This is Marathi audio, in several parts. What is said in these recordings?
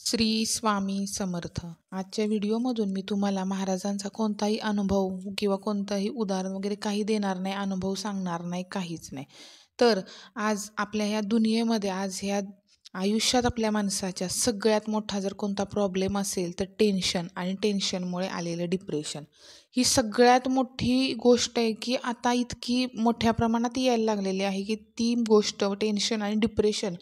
श्री स्वामी समर्थ. आजच्या व्हिडिओमधून मी तुम्हाला महाराजांचा कोणताही अनुभव किंवा कोणतंही उदाहरण वगैरे काही देणार नाही, अनुभव सांगणार नाही, काहीच नाही. तर आज आपल्या ह्या दुनियेमध्ये, आज ह्या आयुष्यात आपल्या माणसाच्या सगळ्यात मोठा जर कोणता प्रॉब्लेम असेल तर टेन्शन, आणि टेन्शनमुळे आलेलं डिप्रेशन ही सगळ्यात मोठी गोष्ट आहे, की आता इतकी मोठ्या प्रमाणात यायला लागलेली आहे, की ती गोष्ट टेन्शन आणि डिप्रेशन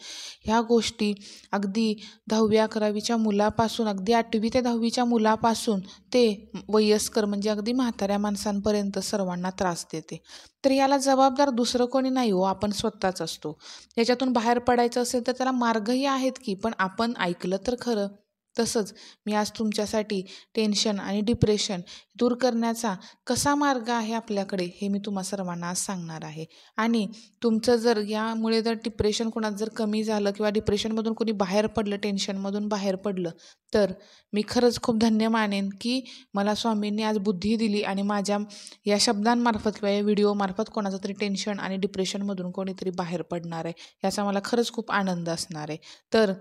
ह्या गोष्टी अगदी 10वी-11वीच्या मुलापासून, अगदी 8वी ते 10वीच्या मुलापासून ते वयस्कर म्हणजे अगदी म्हाताऱ्या माणसांपर्यंत सर्वांना त्रास देते. तर याला जबाबदार दुसरं कोणी नाही हो, आपण स्वतःच असतो. याच्यातून बाहेर पडायचं असेल तर त्याला मार्गही आहेत की, पण आपण ऐकलं तर खरं. तसंच मी आज तुमच्यासाठी टेन्शन आणि डिप्रेशन दूर करण्याचा कसा मार्ग आहे आपल्याकडे, हे मी तुम्हा सर्वांना आज सांगणार आहे. आणि तुमचं जर यामुळे जर डिप्रेशन कोणाचं जर कमी झालं किंवा डिप्रेशनमधून कोणी बाहेर पडलं, टेन्शनमधून बाहेर पडलं, तर मी खरंच खूप धन्य मानेन, की मला स्वामींनी आज बुद्धी दिली आणि माझ्या या शब्दांमार्फत किंवा या व्हिडिओमार्फत कोणाचं तरी टेन्शन आणि डिप्रेशनमधून कोणीतरी बाहेर पडणार आहे, याचा मला खरंच खूप आनंद असणार आहे. तर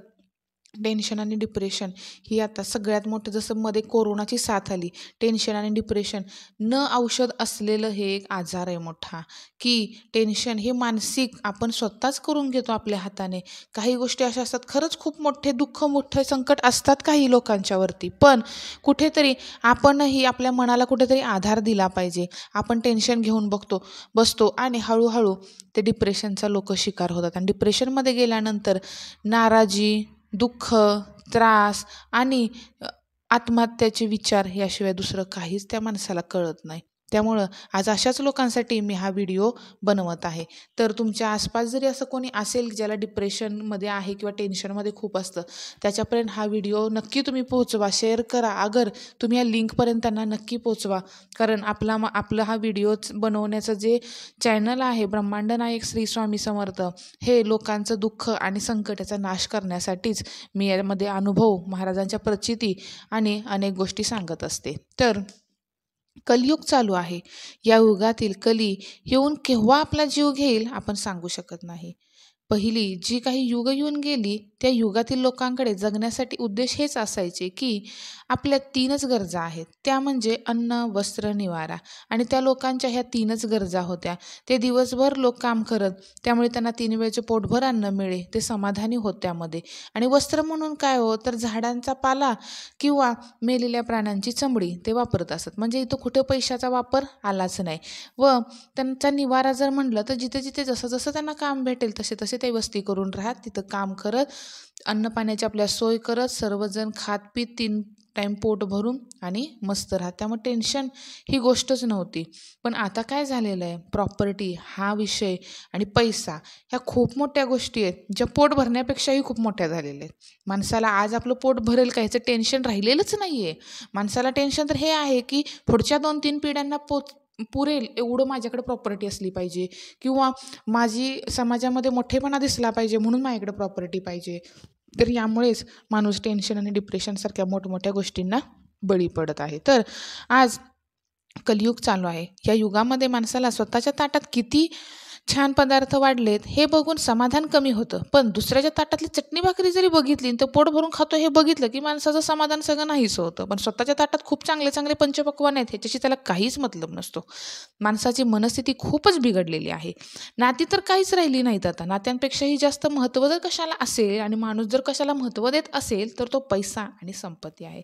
टेन्शन आणि डिप्रेशन ही आता सगळ्यात मोठं, जसं मध्ये कोरोनाची साथ आली, टेन्शन आणि डिप्रेशन न औषध असलेलं हे एक आजार आहे मोठा, की टेन्शन हे मानसिक आपण स्वतःच करून घेतो आपल्या हाताने. काही गोष्टी अशा असतात, खरंच खूप मोठे दुःख, मोठे संकट असतात काही लोकांच्यावरती, पण कुठेतरी आपणही आपल्या मनाला कुठेतरी आधार दिला पाहिजे. आपण टेन्शन घेऊन बसतो आणि हळूहळू ते डिप्रेशनचा लोक शिकार होतात. आणि डिप्रेशनमध्ये गेल्यानंतर नाराजी, दुःख, त्रास आणि आत्महत्याचे विचार याशिवाय दुसरं काहीच त्या माणसाला कळत नाही. त्यामुळं आज अशाच लोकांसाठी मी हा व्हिडिओ बनवत आहे. तर तुमच्या आसपास जरी असं कोणी असेल ज्याला डिप्रेशनमध्ये आहे किंवा टेन्शनमध्ये खूप असतं, त्याच्यापर्यंत हा व्हिडिओ नक्की तुम्ही पोहोचवा, शेअर करा. अगर तुम्ही या लिंकपर्यंत त्यांना नक्की पोहोचवा, कारण आपला हा व्हिडिओ बनवण्याचं जे चॅनल आहे, ब्रह्मांड नायक श्री स्वामी समर्थ, हे लोकांचं दुःख आणि संकटाचा नाश करण्यासाठीच मी यामध्ये अनुभव, महाराजांच्या प्रचिती आणि अनेक गोष्टी सांगत असते. तर कलियुग चालू आहे. या युगातील कली येऊन केव्हा आपला जीव घेईल आपण सांगू शकत नाही. पहिली जी काही युग येऊन गेली, त्या युगातील लोकांकडे जगण्यासाठी उद्देश हेच असायचे, की आपल्या 3च गरजा आहेत, त्या म्हणजे अन्न, वस्त्र, निवारा. आणि त्या लोकांच्या ह्या 3च गरजा होत्या. ते दिवसभर लोक काम करत, त्यामुळे त्यांना 3 वेळचे पोटभर अन्न मिळे, ते समाधानी होत त्यामध्ये. आणि वस्त्र म्हणून काय हो, तर झाडांचा पाला किंवा मेलेल्या प्राण्यांची चमडी ते वापरत असत. म्हणजे इथं कुठं पैशाचा वापर आलाच नाही. व त्यांचा निवारा जर म्हणलं तर जिथे जिथे जसं जसं त्यांना काम भेटेल तसे तसे ते वस्ती करून राहत, तिथं काम करत, अन्न पाण्याची आपल्या सोय करत, सर्वजण खात पीत 3 टाईम पोट भरून आणि मस्त राहत. त्यामुळे टेन्शन ही गोष्टच नव्हती. पण आता काय झालेलं आहे, प्रॉपर्टी हा विषय आणि पैसा ह्या खूप मोठ्या गोष्टी आहेत, ज्या पोट भरण्यापेक्षाही खूप मोठ्या झालेल्या आहेत. माणसाला आज आपलं पोट भरेल का ह्याचं टेन्शन राहिलेलंच नाही आहे. माणसाला टेन्शन तर हे आहे, की पुढच्या 2-3 पिढ्यांना पुरेल एवढं माझ्याकडे प्रॉपर्टी असली पाहिजे, किंवा माझी समाजामध्ये मोठेपणा दिसला पाहिजे म्हणून माझ्याकडे प्रॉपर्टी पाहिजे. तर यामुळेच माणूस टेन्शन आणि डिप्रेशनसारख्या मोठमोठ्या गोष्टींना बळी पडत आहे. तर आज कलियुग चालू आहे. या युगामध्ये माणसाला स्वतःच्या ताटात किती छान पदार्थ वाढलेत हे बघून समाधान कमी होतं, पण दुसऱ्याच्या ताटातली चटणी भाकरी जरी बघितली तर पोट भरून खातो हे बघितलं की माणसाचं समाधान सगळं नाहीच होतं. पण स्वतःच्या ताटात खूप चांगले चांगले पंचपक्वान्न आहेत ह्याच्याशी त्याला काहीच मतलब नसतो. माणसाची मनस्थिती खूपच बिघडलेली आहे. नाती तर काहीच राहिली नाहीत आता. नात्यांपेक्षाही जास्त महत्त्व जर कशाला असेल आणि माणूस जर कशाला महत्त्व देत असेल तर तो पैसा आणि संपत्ती आहे.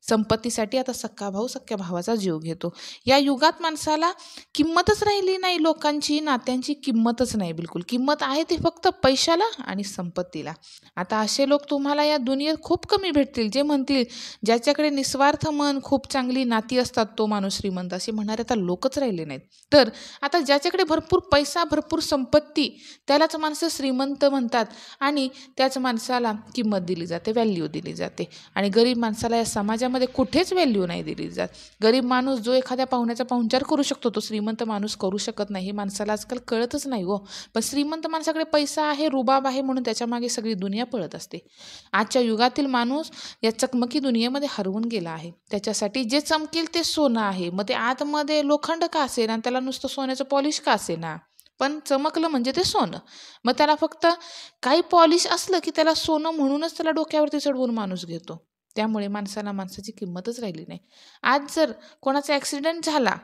संपत्तीसाठी आता सख्खा भाऊ सख्ख्या भावाचा जीव घेतो. या युगात माणसाला किंमतच राहिली नाही, लोकांची, नात्यांची किंमतच नाही बिलकुल. किंमत आहे ती फक्त पैशाला आणि संपत्तीला. आता असे लोक तुम्हाला या दुनियेत खूप कमी भेटतील, जे म्हणतील ज्याच्याकडे निस्वार्थ मन, खूप चांगली नाती असतात तो माणूस श्रीमंत, असे म्हणणारे आता लोकच राहिले नाहीत. तर आता ज्याच्याकडे भरपूर पैसा, भरपूर संपत्ती, त्यालाच माणसं श्रीमंत म्हणतात आणि त्याच माणसाला किंमत दिली जाते, व्हॅल्यू दिली जाते. आणि गरीब माणसाला या समाजामध्ये कुठेच व्हॅल्यू नाही दिली जात. गरीब माणूस जो एखाद्या पाहुण्याचा पाहुणचार करू शकतो, तो श्रीमंत माणूस करू शकत नाही. हे माणसाला आजकाल कळतच नाही हो. पण श्रीमंत माणसाकडे पैसा आहे, रुबाब आहे, म्हणून त्याच्या मागे सगळी दुनिया पळत असते. आजच्या युगातील माणूस या चकमकी दुनियेमध्ये हरवून गेला आहे. त्याच्यासाठी जे चमकेल ते सोनं आहे. मग ते आतमध्ये लोखंड का असेना आणि त्याला नुसतं सोन्याचं पॉलिश का असेना, पण चमकलं म्हणजे ते सोनं. मग त्याला फक्त काही पॉलिश असलं की त्याला सोनं म्हणूनच त्याला डोक्यावरती चढवून माणूस घेतो. त्यामुळे माणसाची किंमतच राहिली नाही. आज जर कोणाचा ॲक्सिडेंट झाला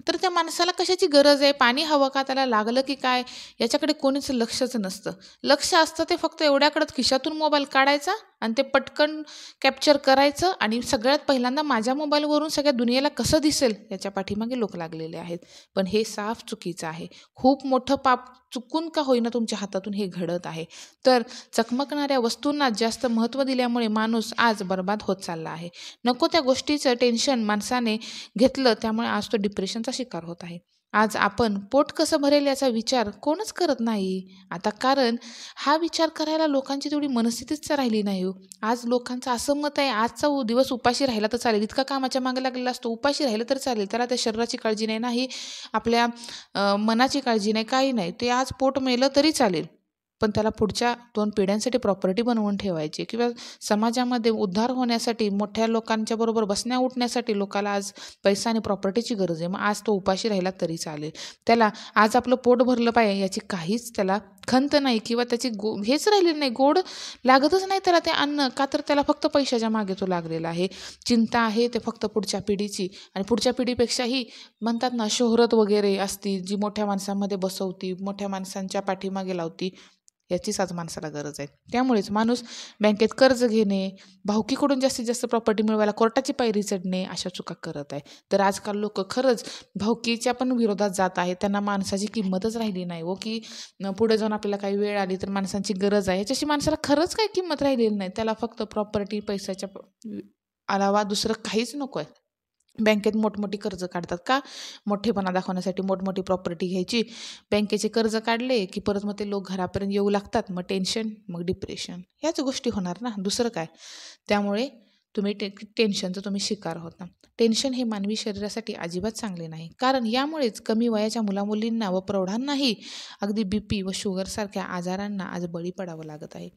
तर त्या माणसाला कशाची गरज आहे, पाणी हवं का, त्याला लागलं की काय, याच्याकडे कोणीच लक्षच नसतं. लक्ष असतं ते फक्त एवढ्याकडं, खिशातून मोबाईल काढायचा आणि ते पटकन कॅप्चर करायचं आणि सगळ्यात पहिल्यांदा माझ्या मोबाईलवरून सगळ्या दुनियेला कसं दिसेल याच्या पाठीमागे लोक लागलेले आहेत. पण हे साफ चुकीचं आहे. खूप मोठं पाप चुकून का होईना तुमच्या हातातून हे घडत आहे. तर चकमकणाऱ्या वस्तूंना जास्त महत्त्व दिल्यामुळे माणूस आज बर्बाद होत चालला आहे. नको त्या गोष्टीचं टेन्शन माणसाने घेतलं, त्यामुळे आज तो डिप्रेशनचा शिकार होत आहे. आज आपण पोट कसं भरेल याचा विचार कोणच करत नाही आता, कारण हा विचार करायला लोकांची तेवढी मनस्थितीच राहिली नाही हो. आज लोकांचं असं मत आहे, आजचा दिवस उपाशी राहिला तर चालेल, इतका कामाच्या मागे लागलेला असतो, उपाशी राहिलं तर चालेल, त्याला त्या शरीराची काळजी नाही आपल्या मनाची काळजी नाही, काही नाही, ते आज पोट मेलं तरी चालेल, पण त्याला पुढच्या 2 पिढ्यांसाठी प्रॉपर्टी बनवून ठेवायची किंवा समाजामध्ये उद्धार होण्यासाठी, मोठ्या लोकांच्या बरोबर बसण्या उठण्यासाठी लोकाला आज पैसा आणि प्रॉपर्टीची गरज आहे. मग आज तो उपाशी राहिला तरी चालेल, त्याला आज आपलं पोट भरलं पाहिजे याची काहीच त्याला खंत नाही किंवा त्याची हेच राहिलेलं नाही, गोड लागतच नाही त्याला ते अन्न, का तर त्याला फक्त पैशाच्या मागे तो लागलेला आहे. चिंता आहे ते फक्त पुढच्या पिढीची, आणि पुढच्या पिढीपेक्षाही म्हणतात ना शोहरत वगैरे असती जी मोठ्या माणसांमध्ये बसवती, मोठ्या माणसांच्या पाठीमागे लावती, याचीच आज माणसाला गरज आहे. त्यामुळेच माणूस बँकेत कर्ज घेणे, भावकीकडून जास्तीत जास्त प्रॉपर्टी मिळवायला कोर्टाची पायरी चढणे अशा चुका करत आहे. तर आजकाल लोक खरंच भावकीच्या पण विरोधात जात आहेत. त्यांना माणसाची किंमतच राहिली नाही हो, की पुढे जाऊन आपल्याला काही वेळ आली तर माणसांची गरज आहे, याच्याशी माणसाला खरंच काही किंमत राहिलेली नाही. त्याला फक्त प्रॉपर्टी, पैशाच्या अलावा दुसरं काहीच नको आहे. बँकेत मोठमोठी कर्ज काढतात का, मोठेपणा दाखवण्यासाठी मोठमोठी प्रॉपर्टी घ्यायची. बँकेचे कर्ज काढले की परत मग ते लोक घरापर्यंत येऊ लागतात, मग टेन्शन, मग डिप्रेशन, ह्याच गोष्टी होणार ना, दुसरं काय. त्यामुळे तुम्ही टेन्शनचं तुम्ही शिकार होता. टेन्शन हे मानवी शरीरासाठी अजिबात चांगले नाही, कारण यामुळेच कमी वयाच्या मुलामुलींना व प्रौढांनाही अगदी BP व शुगरसारख्या आजारांना आज बळी पडावं लागत आहे.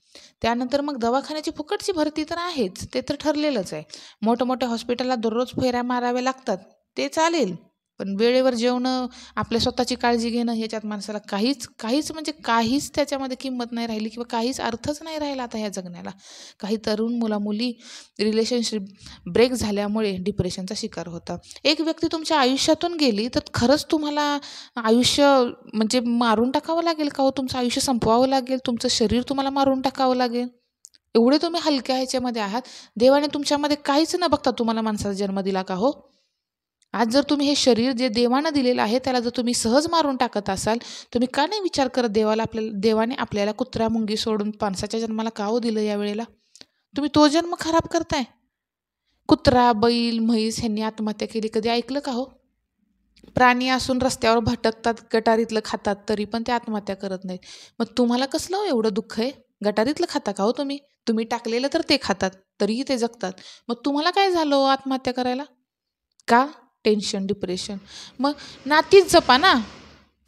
त्यानंतर मग दवाखान्याची फुकटची भरती तर आहेच, ते तर ठरलेलंच आहे. मोठमोठ्या हॉस्पिटलला दररोज फेऱ्या माराव्या लागतात, ते चालेल, पण वेळेवर जेवणं, आपल्या स्वतःची काळजी घेणं, ह्याच्यात माणसाला काहीच म्हणजे काहीच त्याच्यामध्ये किंमत नाही राहिली किंवा काहीच अर्थच नाही राहिला आता ह्या जगण्याला. काही तरुण मुला-मुली रिलेशनशिप ब्रेक झाल्यामुळे डिप्रेशनचा शिकार होता. एक व्यक्ती तुमच्या आयुष्यातून गेली तर खरंच तुम्हाला आयुष्य म्हणजे मारून टाकावं लागेल का हो? तुमचं आयुष्य संपवावं लागेल, तुमचं शरीर तुम्हाला मारून टाकावं लागेल, एवढे तुम्ही हलक्या ह्याच्यामध्ये आहात? देवाने तुमच्यामध्ये काहीच न बघता तुम्हाला माणसाचा जन्म दिला का हो? आज जर तुम्ही हे शरीर जे देवानं दिलेलं आहे त्याला जर तुम्ही सहज मारून टाकत असाल, तुम्ही का नाही विचार करत देवाने आपल्याला कुत्रा मुंगी सोडून माणसाच्या जन्माला का हो दिलं यावेळेला? तुम्ही तो जन्म खराब करताय. कुत्रा, बैल, म्हैस ह्यांनी आत्महत्या केली, कधी ऐकलं का हो? प्राणी असून रस्त्यावर भटकतात, गटारीतलं खातात, तरी पण ते आत्महत्या करत नाहीत. मग तुम्हाला कसलं हो एवढं दुःख आहे? गटारीतलं खाता का हो तुम्ही? तुम्ही टाकलेलं तर ते खातात, तरीही ते जगतात. मग तुम्हाला काय झालं हो आत्महत्या करायला? का? Tension, depression. मग नातीच जपा ना,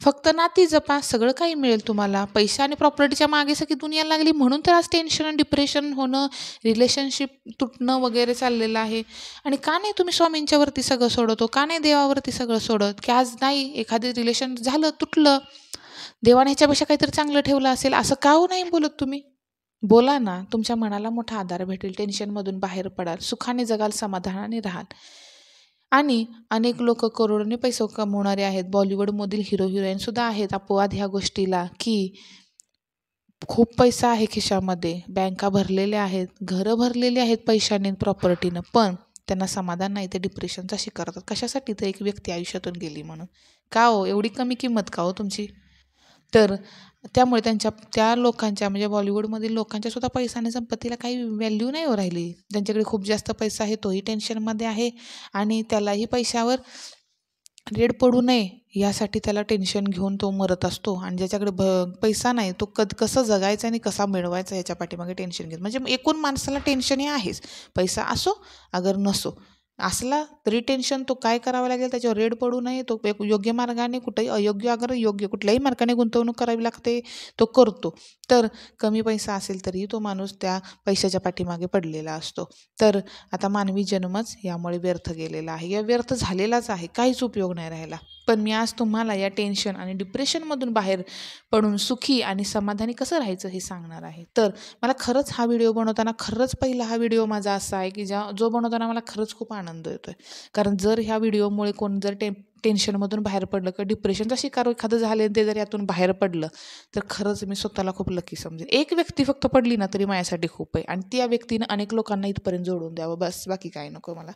फक्त नाती जपा, सगळं काही मिळेल तुम्हाला. पैसा आणि प्रॉपर्टीच्या मागे सगळी दुनिया लागली म्हणून तर आज टेन्शन आणि डिप्रेशन होणं, रिलेशनशिप तुटणं वगैरे चाललेलं आहे. आणि का नाही तुम्ही स्वामींच्या वरती सगळं सोडतो, का नाही देवावरती सगळं सोडत, की आज नाही एखादे रिलेशन झालं, तुटलं, देवाने ह्याच्यापेक्षा काहीतरी चांगलं ठेवलं असेल, असं का हो नाही बोलत तुम्ही? बोला ना, तुमच्या मनाला मोठा आधार भेटेल, टेन्शनमधून बाहेर पडाल, सुखाने जगाल, समाधानाने राहाल. आणि अनेक लोक करोडोने पैसे कमवणारे आहेत. बॉलिवूडमधील हिरो हिरोईन सुद्धा आहेत अपवाद ह्या गोष्टीला, की खूप पैसा आहे खिशामध्ये, बँका भरलेल्या आहेत, घरं भरलेली आहेत पैशाने, प्रॉपर्टीनं, पण त्यांना समाधान नाही, ते डिप्रेशनचा शिकार होतात. कशासाठी? तर एक व्यक्ती आयुष्यातून गेली म्हणून. का हो एवढी कमी किंमत का हो तुमची? तर त्यामुळे त्या लोकांच्या म्हणजे बॉलिवूडमधील लोकांच्या सुद्धा पैसा आणि संपत्तीला काही व्हॅल्यू नाही हो राहिली. ज्यांच्याकडे खूप जास्त पैसा आहे तोही टेन्शनमध्ये आहे आणि त्यालाही पैशावर रेड पडू नये यासाठी त्याला टेन्शन घेऊन तो मरत असतो. आणि ज्याच्याकडे पैसा नाही तो कसं जगायचं आणि कसा मिळवायचा याच्या पाठीमागे टेन्शन घेत. म्हणजे एकूण माणसाला टेन्शन हे आहेच, पैसा असो अगर नसो, असला तरी टेन्शन. तो काय करावं लागेल त्याच्यावर रेड पडू नये, तो योग्य मार्गाने, कुठेही अयोग्य अगर योग्य कुठल्याही मार्गाने गुंतवणूक करावी लागते, तो करतो. तर कमी पैसा असेल तरीही तो माणूस त्या पैशाच्या पाठीमागे पडलेला असतो. तर आता मानवी जन्मच यामुळे व्यर्थ गेलेला आहे, या व्यर्थ झालेलाच आहे, काहीच उपयोग नाही राहिला. पण मी आज तुम्हाला या टेन्शन आणि डिप्रेशनमधून बाहेर पडून सुखी आणि समाधानी कसं राहायचं हे सांगणार आहे. तर मला खरंच हा व्हिडिओ बनवताना खरंच पहिला हा व्हिडिओ माझा असा आहे की जो बनवताना मला खरंच खूप आनंद येतो आहे. कारण जर ह्या व्हिडिओमुळे कोण जर टेन्शनमधून बाहेर पडलं किंवा डिप्रेशनचा शिकार एखादं झाले ते जर यातून बाहेर पडलं तर खरंच मी स्वतःला खूप लकी समजेल. एक व्यक्ती फक्त पडली ना तरी माझ्यासाठी खूप आहे आणि त्या व्यक्तीनं अनेक लोकांना इथपर्यंत जोडून द्यावं, बस बाकी काय नको मला.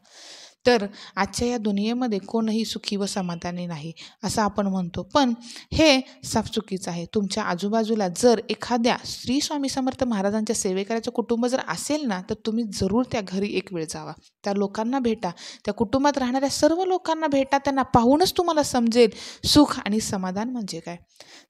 तर आजच्या या दुनियेमध्ये कोणही सुखी व समाधानी नाही असं आपण म्हणतो, पण हे साफ चुकीचं आहे. तुमच्या आजूबाजूला जर एखाद्या श्री स्वामी समर्थ महाराजांच्या सेवेकऱ्याचं कुटुंब जर असेल ना तर तुम्ही जरूर त्या घरी एक वेळ जावा, त्या लोकांना भेटा, त्या कुटुंबात राहणाऱ्या सर्व लोकांना भेटा. त्यांना पाहूनच तुम्हाला समजेल सुख आणि समाधान म्हणजे काय.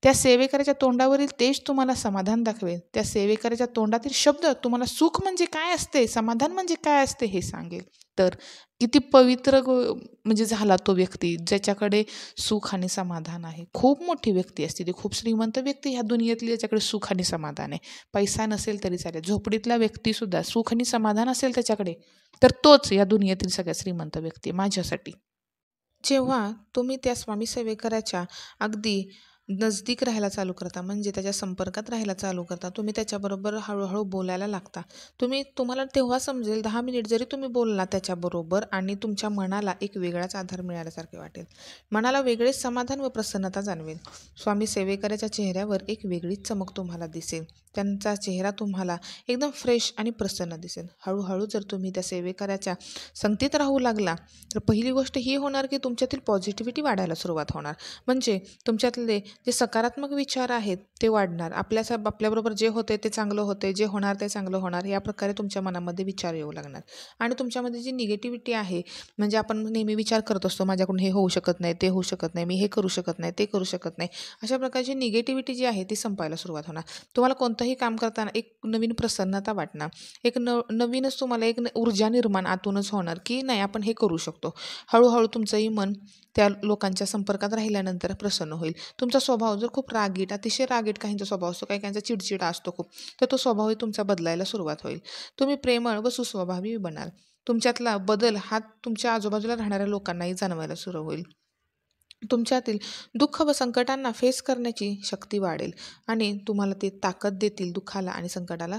त्या सेवेकऱ्याच्या तोंडावरील तेज तुम्हाला समाधान दाखवेल. त्या सेवेकऱ्याच्या तोंडातील शब्द तुम्हाला सुख म्हणजे काय असते, समाधान म्हणजे काय असते हे सांगेल. तर किती पवित्र म्हणजे झाला तो व्यक्ती ज्याच्याकडे सुख आणि समाधान आहे. खूप मोठी व्यक्ती असते ती, खूप श्रीमंत व्यक्ती ह्या दुनियेतली ज्याच्याकडे सुख आणि समाधान आहे. पैसा नसेल तरी चालेल, झोपडीतला व्यक्तीसुद्धा सुख आणि समाधान असेल त्याच्याकडे तर तोच या दुनियेतील सगळ्यात श्रीमंत व्यक्ती माझ्यासाठी. जेव्हा तुम्ही त्या स्वामी सेवेकराच्या अगदी नजदीक राहायला चालू करता, म्हणजे त्याच्या संपर्कात राहायला चालू करता, तुम्ही त्याच्याबरोबर हळूहळू बोलायला लागता. तुम्हाला तेव्हा समजेल 10 मिनिट जरी तुम्ही बोलला त्याच्याबरोबर आणि तुमच्या मनाला एक वेगळाच आधार मिळाल्यासारखे वाटेल, मनाला वेगळेच समाधान व प्रसन्नता जाणवेल. स्वामी सेवेकराच्या चेहऱ्यावर एक वेगळीच चमक तुम्हाला दिसेल. त्यांचा चेहरा तुम्हाला एकदम फ्रेश आणि प्रसन्न दिसेल. हळूहळू जर तुम्ही त्या सेवेकराच्या संगतीत राहू लागला तर पहिली गोष्ट ही होणार की तुमच्यातील पॉझिटिव्हिटी वाढायला सुरुवात होणार. म्हणजे तुमच्यातले जे सकारात्मक विचार आहेत ते वाढणार. आपल्याबरोबर जे होते ते चांगलं होते, जे होणार ते चांगलं होणार, या प्रकारे तुमच्या मनामध्ये विचार येऊ लागणार. आणि तुमच्यामध्ये जी निगेटिव्हिटी आहे, म्हणजे आपण नेहमी विचार करत असतो माझ्याकडून हे होऊ शकत नाही, ते होऊ शकत नाही, मी हे करू शकत नाही, ते करू शकत नाही, अशा प्रकारची निगेटिव्हिटी जी आहे ती संपायला सुरुवात होणार. तुम्हाला कोणतंही काम करताना एक नवीन प्रसन्नता वाटणार, एक नवीनच तुम्हाला एक ऊर्जा निर्माण आतूनच होणार की नाही आपण हे करू शकतो. हळूहळू तुमचंही मन त्या लोकांच्या संपर्कात राहिल्यानंतर प्रसन्न होईल. तुमचा स्वभाव जर खूप रागीट, अतिशय रागीट काहींचा स्वभाव असतो, काहींचा चिडचिडा असतो खूप, तर तो स्वभावही तुमचा बदलायला सुरुवात होईल. तुम्ही प्रेमळ व सुस्वभावी बनाल. तुमच्यातला बदल हा तुमच्या आजूबाजूला राहणाऱ्या लोकांनाही जाणवायला सुरू होईल. तुमच्यातील दुःख व संकटांना फेस करण्याची शक्ती वाढेल आणि तुम्हाला ते ताकद देतील दुःखाला आणि संकटाला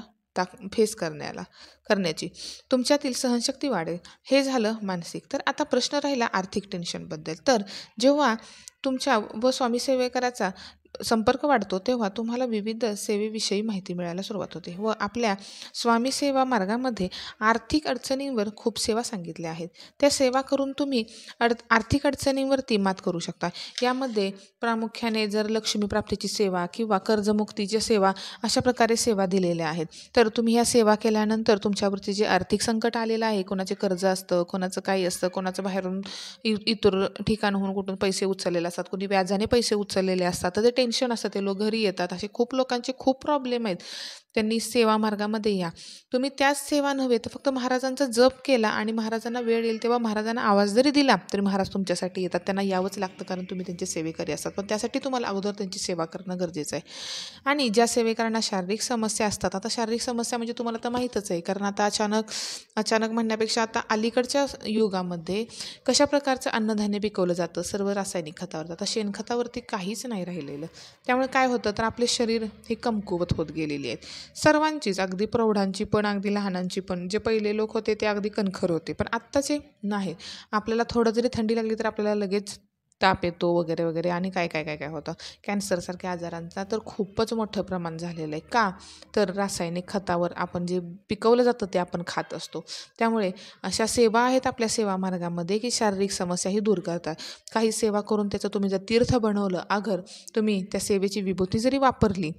फेस करण्याची. तुमच्यातील सहनशक्ती वाढेल. हे झालं मानसिक. तर आता प्रश्न राहिला आर्थिक टेन्शनबद्दल. तर जेव्हा तुमच्या व स्वामी सेवेकराचा संपर्क वाढतो तेव्हा तुम्हाला विविध सेवेविषयी माहिती मिळायला सुरुवात होते व आपल्या स्वामी सेवा मार्गामध्ये आर्थिक अडचणींवर खूप सेवा सांगितल्या आहेत. त्या सेवा करून तुम्ही आर्थिक अडचणींवरती मात करू शकता. यामध्ये प्रामुख्याने जर लक्ष्मी प्राप्तीची सेवा किंवा कर्जमुक्तीची सेवा अशा प्रकारे सेवा दिलेल्या आहेत. तर तुम्ही ह्या सेवा केल्यानंतर तुमच्यावरती जे आर्थिक संकट आलेलं आहे, कोणाचे कर्ज असतं, कोणाचं काही असतं, कोणाचं बाहेरून इतर ठिकाणहून कुठून पैसे उचललेले असतात, कोणी व्याजाने पैसे उचललेले असतात, तर ते टेन्शन असतं, ते लोक घरी येतात. असे खूप लोकांचे खूप प्रॉब्लेम आहेत. त्यांनी सेवा मार्गामध्ये या. तुम्ही त्याच सेवा नव्हे तर फक्त महाराजांचा जप केला आणि महाराजांना वेळ येईल तेव्हा महाराजांना आवाज जरी दिला तरी महाराज तुमच्यासाठी येतात. त्यांना यावंच लागतं कारण तुम्ही त्यांचे सेवेकरी असतात. पण त्यासाठी तुम्हाला अगोदर त्यांची सेवा करणं गरजेचं आहे. आणि ज्या सेवेकरांना शारीरिक समस्या असतात, आता शारीरिक समस्या म्हणजे तुम्हाला तर माहीतच आहे, कारण आता अचानक म्हणण्यापेक्षा आता अलीकडच्या युगामध्ये कशा प्रकारचं अन्नधान्य पिकवलं जातं, सर्व रासायनिक खतावर जातं, शेणखतावरती काहीच नाही राहिलेलं. त्यामुळे काय होतं तर आपले शरीर हे कमकुवत होत गेलेली आहेत. सर्वांचीच, अगदी प्रौढांची पण अगदी लहानांची पण. जे पहिले लोक होते ते अगदी कणखर होते, पण आत्ताचे नाही. आपल्याला थोडं जरी थंडी लागली तर आपल्याला लगेच ताप येतो वगैरे वगैरे आणि काय होतं. कॅन्सरसारख्या आजारांचा तर खूपच मोठं प्रमाण झालेलं आहे. का तर रासायनिक खतावर आपण जे पिकवलं जातं ते आपण खात असतो. त्यामुळे अशा सेवा आहेत आपल्या सेवा मार्गामध्ये की शारीरिक समस्याही दूर करतात. काही सेवा करून त्याचं तुम्ही जर तीर्थ बनवलं, अगर तुम्ही त्या सेवेची विभूती जरी वापरली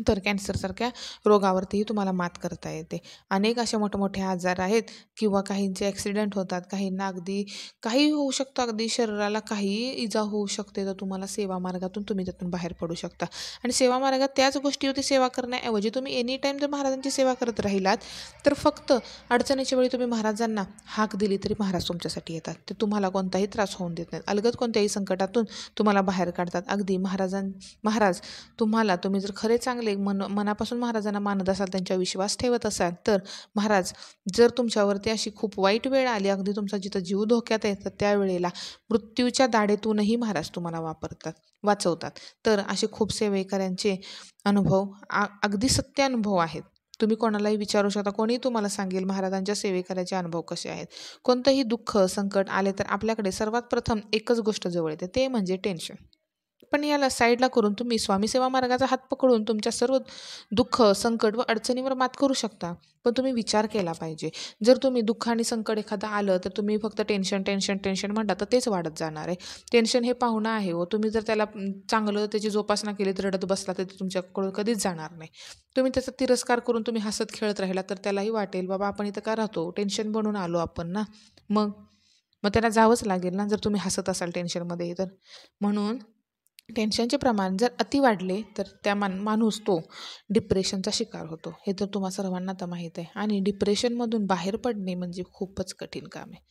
तर कॅन्सरसारख्या रोगावरतीही तुम्हाला मात करता येते. अनेक असे मोठमोठे आजार आहेत किंवा काहींचे ॲक्सिडेंट होतात, काहींना अगदी काही होऊ शकतं, अगदी शरीराला काहीही इजा होऊ शकते. तर तुम्हाला सेवा मार्गातून तुम्ही त्यातून बाहेर पडू शकता. आणि सेवा मार्गात त्याच गोष्टीवरती सेवा करण्याऐवजी तुम्ही एनी टाईम जर महाराजांची सेवा करत राहिलात तर फक्त अडचणीच्या वेळी तुम्ही महाराजांना हाक दिली तरी महाराज तुमच्यासाठी येतात. ते तुम्हाला कोणताही त्रास होऊन देत नाहीत. अलगद कोणत्याही संकटातून तुम्हाला बाहेर काढतात. अगदी महाराज तुम्ही जर खरे चांगले चांगले मनापासून महाराजांना मानत असाल, त्यांच्यावर विश्वास ठेवत असाल, तर महाराज जर तुमच्यावरती अशी खूप वाईट वेळ आली, अगदी तुमचा जिथं जीव धोक्यात आहे, तर त्यावेळेला मृत्यूच्या दाढेतूनही महाराज तुम्हाला वाचवतात. तर असे खूप सेवेकऱ्यांचे अनुभव अगदी सत्य अनुभव आहेत. तुम्ही कोणालाही विचारू शकता, कोणीही तुम्हाला सांगेल महाराजांच्या सेवेकऱ्याचे अनुभव कसे आहेत. कोणतंही दुःख संकट आले तर आपल्याकडे सर्वात प्रथम एकच गोष्ट जवळ येते, ते म्हणजे टेन्शन. पण याला साईडला करून तुम्ही स्वामी सेवा मार्गाचा हात पकडून तुमच्या सर्व दुःख संकट व अडचणीवर मात करू शकता. पण तुम्ही विचार केला पाहिजे. जर तुम्ही दुःख आणि संकट एखादं आलं तर तुम्ही फक्त टेन्शन टेन्शन टेन्शन म्हणता, तर तेच वाढत जाणार आहे. टेन्शन हे पाहुणं आहे हो. तुम्ही जर त्याला चांगलं त्याची जोपासना केली तर रडत बसला तर ते तुमच्याकडून कधीच जाणार नाही. तुम्ही त्याचा तिरस्कार करून तुम्ही हसत खेळत राहिला तर त्यालाही वाटेल, बाबा आपण इथं का राहतो, टेन्शन बनून आलो आपण ना. मग मग त्याला जावंच लागेल ना, जर तुम्ही हसत असाल टेन्शनमध्ये तर. म्हणून टेन्शनचे प्रमाण जर अति वाढले तर त्या माणूस तो डिप्रेशनचा शिकार होतो. हे तर तुम्हा सर्वांना तर माहीत आहे. आणि डिप्रेशनमधून बाहेर पडणे म्हणजे खूपच कठीण काम आहे.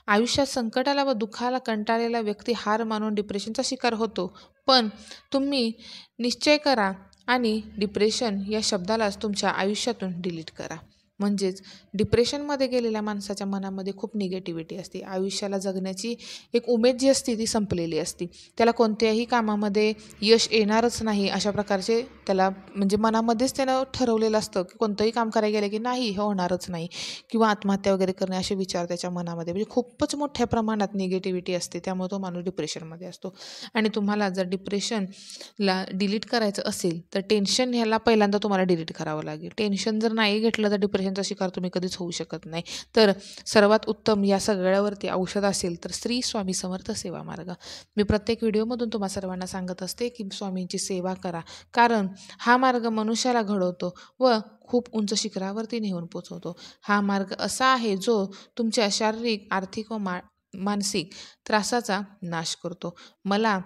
आयुष्यात संकटाला व दुःखाला कंटाळलेला व्यक्ती हार मानून डिप्रेशनचा शिकार होतो. पण तुम्ही निश्चय करा आणि डिप्रेशन या शब्दालाच तुमच्या आयुष्यातून डिलीट करा. म्हणजेच डिप्रेशनमध्ये गेलेल्या माणसाच्या मनामध्ये खूप निगेटिव्हिटी असते. आयुष्याला जगण्याची एक उमेद जी असते ती संपलेली असते. त्याला कोणत्याही कामामध्ये यश येणारच नाही अशा प्रकारचे त्याला म्हणजे मनामध्येच त्यानं ठरवलेलं असतं की कोणतंही काम करायला गेलं की नाही हे होणारच नाही, किंवा आत्महत्या वगैरे करणे असे विचार त्याच्या मनामध्ये, म्हणजे खूपच मोठ्या प्रमाणात निगेटिव्हिटी असते. त्यामुळे तो माणूस डिप्रेशनमध्ये असतो. आणि तुम्हाला जर डिप्रेशनला डिलीट करायचं असेल तर टेन्शन ह्याला पहिल्यांदा तुम्हाला डिलीट करावं लागेल. टेन्शन जर नाही घेतलं तर डिप्रेशनचा शिकार तुम्ही कधीच होऊ शकत नाही. तर सर्वात उत्तम या सगळ्यावरती औषध असेल तर श्री स्वामी समर्थ सेवा मार्ग. मी प्रत्येक व्हिडिओमधून तुम्हा सर्वांना सांगत असते की स्वामींची सेवा करा, कारण हा मार्ग मनुष्याला घडवतो व खूप उंच शिखरावरती नेऊन पोचवतो. हा मार्ग असा आहे जो तुमच्या शारीरिक, आर्थिक व मानसिक त्रासाचा नाश करतो. मला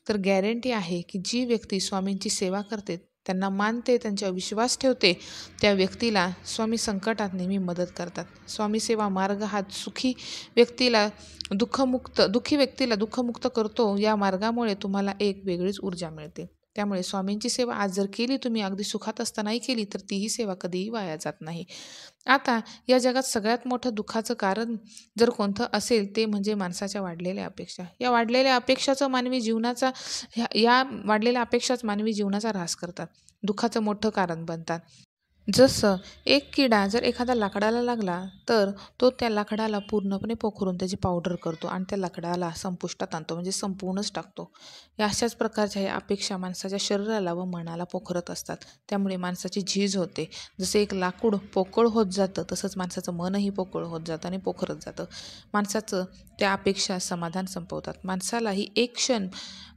तर गॅरंटी आहे की जी व्यक्ती स्वामींची सेवा करते, त्यांना मानते, त्यांच्यावर विश्वास ठेवते, त्या व्यक्तीला स्वामी संकटात नेहमी मदत करतात. स्वामी सेवा मार्ग हा दुःखी व्यक्तीला दुःखमुक्त करतो. या मार्गामुळे तुम्हाला एक वेगळीच ऊर्जा मिळते. त्यामुळे स्वामींची सेवा आज जर केली तुम्ही, अगदी सुखात असतानाही केली, तर तीही सेवा कधीही वाया जात नाही. आता या जगात सगळ्यात मोठं दुःखाचं कारण जर कोणतं असेल ते म्हणजे माणसाच्या वाढलेल्या अपेक्षा. या वाढलेल्या अपेक्षाच मानवी जीवनाचा ऱ्हास करतात, दुःखाचं मोठं कारण बनतात. जसं एक किडा जर एखाद्या लाकडाला लागला तर तो त्या लाकडाला पूर्णपणे पोखरून त्याची पावडर करतो आणि त्या लाकडाला संपुष्टात आणतो, म्हणजे संपवूनच टाकतो. या अशाच प्रकारच्या ह्या अपेक्षा माणसाच्या शरीराला व मनाला पोखरत असतात. त्यामुळे माणसाची झीज होते. जसे एक लाकूड पोकळ होत जातं तसंच माणसाचं मनही पोकळ होत जातं आणि पोखरत जातं. माणसाचं त्या अपेक्षा समाधान संपवतात. माणसालाही एक क्षण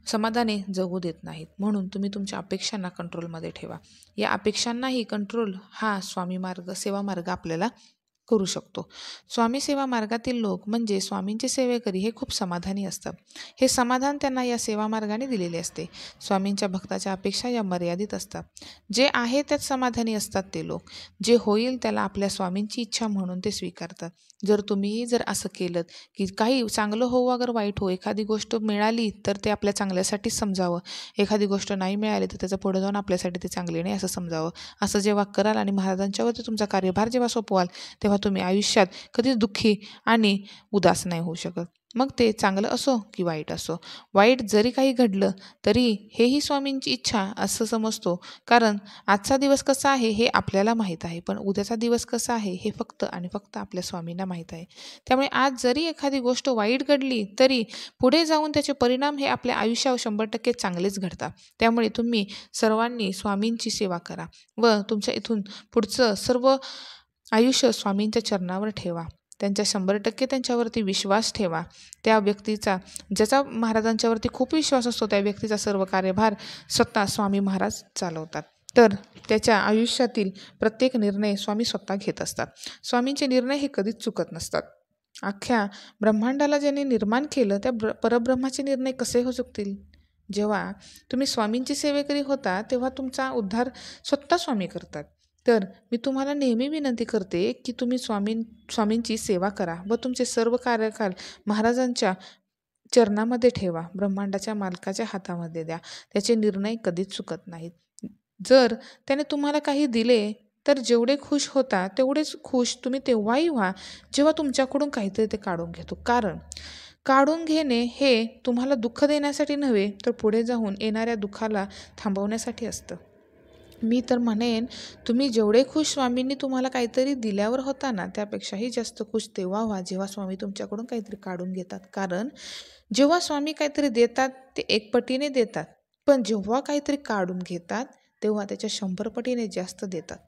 समाधाने जगू देत नाहीत. म्हणून तुम्ही तुमच्या अपेक्षांना कंट्रोलमध्ये ठेवा. या अपेक्षांनाही कंट्रोल हा सेवा मार्ग आपल्याला करू शकतो. स्वामी सेवा मार्गातील लोक म्हणजे स्वामींचे सेवेकरी हे खूप समाधानी असतात. हे समाधान त्यांना या सेवा मार्गाने दिलेले असते. स्वामींच्या भक्ताच्या अपेक्षा या मर्यादित असतात. जे आहे त्यात समाधानी असतात ते लोक. जे होईल त्याला आपल्या स्वामींची इच्छा म्हणून ते स्वीकारतात. तुम्हीही जर असं केलं की काही चांगलं हो अगर वाईट हो, एखादी गोष्ट मिळाली तर ते आपल्या चांगल्यासाठीच समजावं, एखादी गोष्ट नाही मिळाली तर त्याचं पुढे जाऊन आपल्यासाठी ते चांगले नाही असं समजावं. असं जेव्हा कराल आणि महाराजांच्यावरती तुमचा कार्यभार जेव्हा सोपवाल, तेव्हा तुम्ही आयुष्यात कधीच दुःखी आणि उदास नाही होऊ शकत. मग ते चांगलं असो की वाईट असो. वाईट जरी काही घडलं तरी हेही स्वामींची इच्छा असं समजतो, कारण आजचा दिवस कसा आहे हे आपल्याला माहीत आहे, पण उद्याचा दिवस कसा आहे हे फक्त आणि फक्त आपल्या स्वामींना माहीत आहे. त्यामुळे आज जरी एखादी गोष्ट वाईट घडली तरी पुढे जाऊन त्याचे परिणाम हे आपल्या आयुष्यावर 100% चांगलेच घडतात. त्यामुळे तुम्ही सर्वांनी स्वामींची सेवा करा व तुमच्या इथून पुढचं सर्व आयुष्य स्वामींच्या चरणावर ठेवा. त्यांच्या 100% त्यांच्यावरती विश्वास ठेवा. त्या व्यक्तीचा, ज्याचा महाराजांच्यावरती खूप विश्वास असतो, त्या व्यक्तीचा सर्व कार्यभार स्वतः स्वामी महाराज चालवतात. तर त्याच्या आयुष्यातील प्रत्येक निर्णय स्वामी स्वतः घेत असतात. स्वामींचे निर्णय हे कधीच चुकत नसतात. अख्ख्या ब्रह्मांडाला ज्यांनी निर्माण केलं त्या परब्रह्माचे निर्णय कसे हो चुकतील? जेव्हा तुम्ही स्वामींची सेवेकरी होता तेव्हा तुमचा उद्धार स्वतः स्वामी करतात. तर मी तुम्हाला नेहमी विनंती करते की तुम्ही स्वामींची सेवा करा व तुमचे सर्व कार्यकाल महाराजांच्या चरणामध्ये ठेवा. ब्रह्मांडाच्या मालकाच्या हातामध्ये द्या. त्याचे निर्णय कधीच चुकत नाहीत. जर त्याने तुम्हाला काही दिले तर जेवढे खुश होता तेवढेच खुश तुम्ही तेव्हाही व्हा जेव्हा तुमच्याकडून काहीतरी ते काढून घेतो. कारण काढून घेणे हे तुम्हाला दुःख देण्यासाठी नव्हे तर पुढे जाऊन येणाऱ्या दुःखाला थांबवण्यासाठी असतं. मी तर म्हणेन तुम्ही जेवढे खुश स्वामींनी तुम्हाला काहीतरी दिल्यावर होता ना त्यापेक्षाही जास्त खुश तेव्हा व्हा जेव्हा स्वामी तुमच्याकडून काहीतरी काढून घेतात. कारण जेव्हा स्वामी काहीतरी देतात ते 1 पटीने देतात, पण जेव्हा काहीतरी काढून घेतात तेव्हा त्याच्या 100 पटीने जास्त देतात.